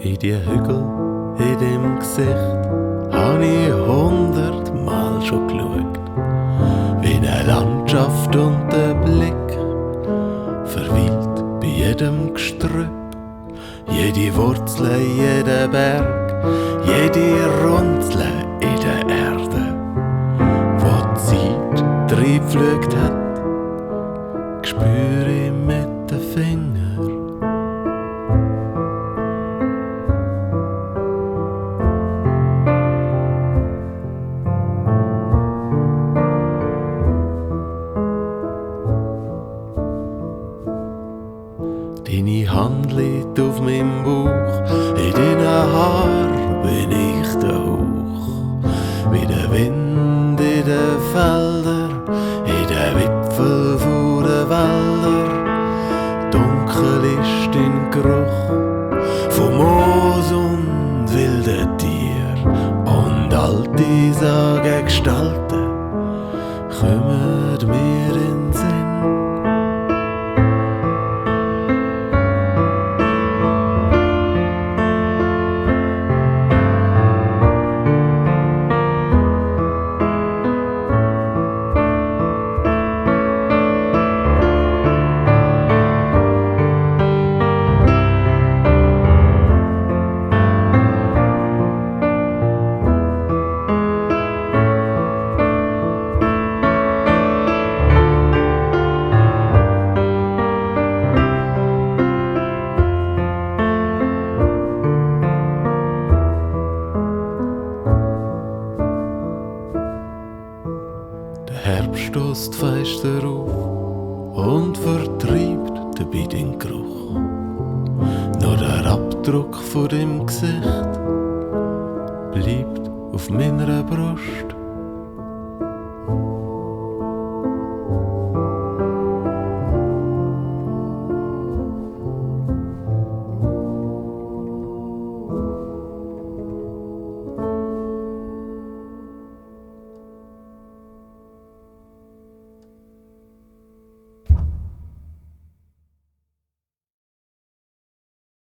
In die Hügel, in dem Gesicht, hab ich 100-mal schon geschaut. Wie eine Landschaft und der Blick verweilt bei jedem Gestrüpp. Jede Wurzel, jeder Berg, jede Runzel in der Erde, wo die Zeit reingepflügt hat, spüre ich mit den Fingern. Deine Hand liegt auf meinem Bauch, in deinen Haaren bin ich der Hauch. Wie der Wind in den Feldern, in den Wipfeln von den Wäldern. Dunkel ist dein Geruch von Moos und wilden Tieren. Und alte Sagengestalten kommen mir in den Sinn. Der Herbst stößt feister auf und vertreibt dabei den Geruch. Nur der Abdruck von dem Gesicht bleibt auf meiner Brust.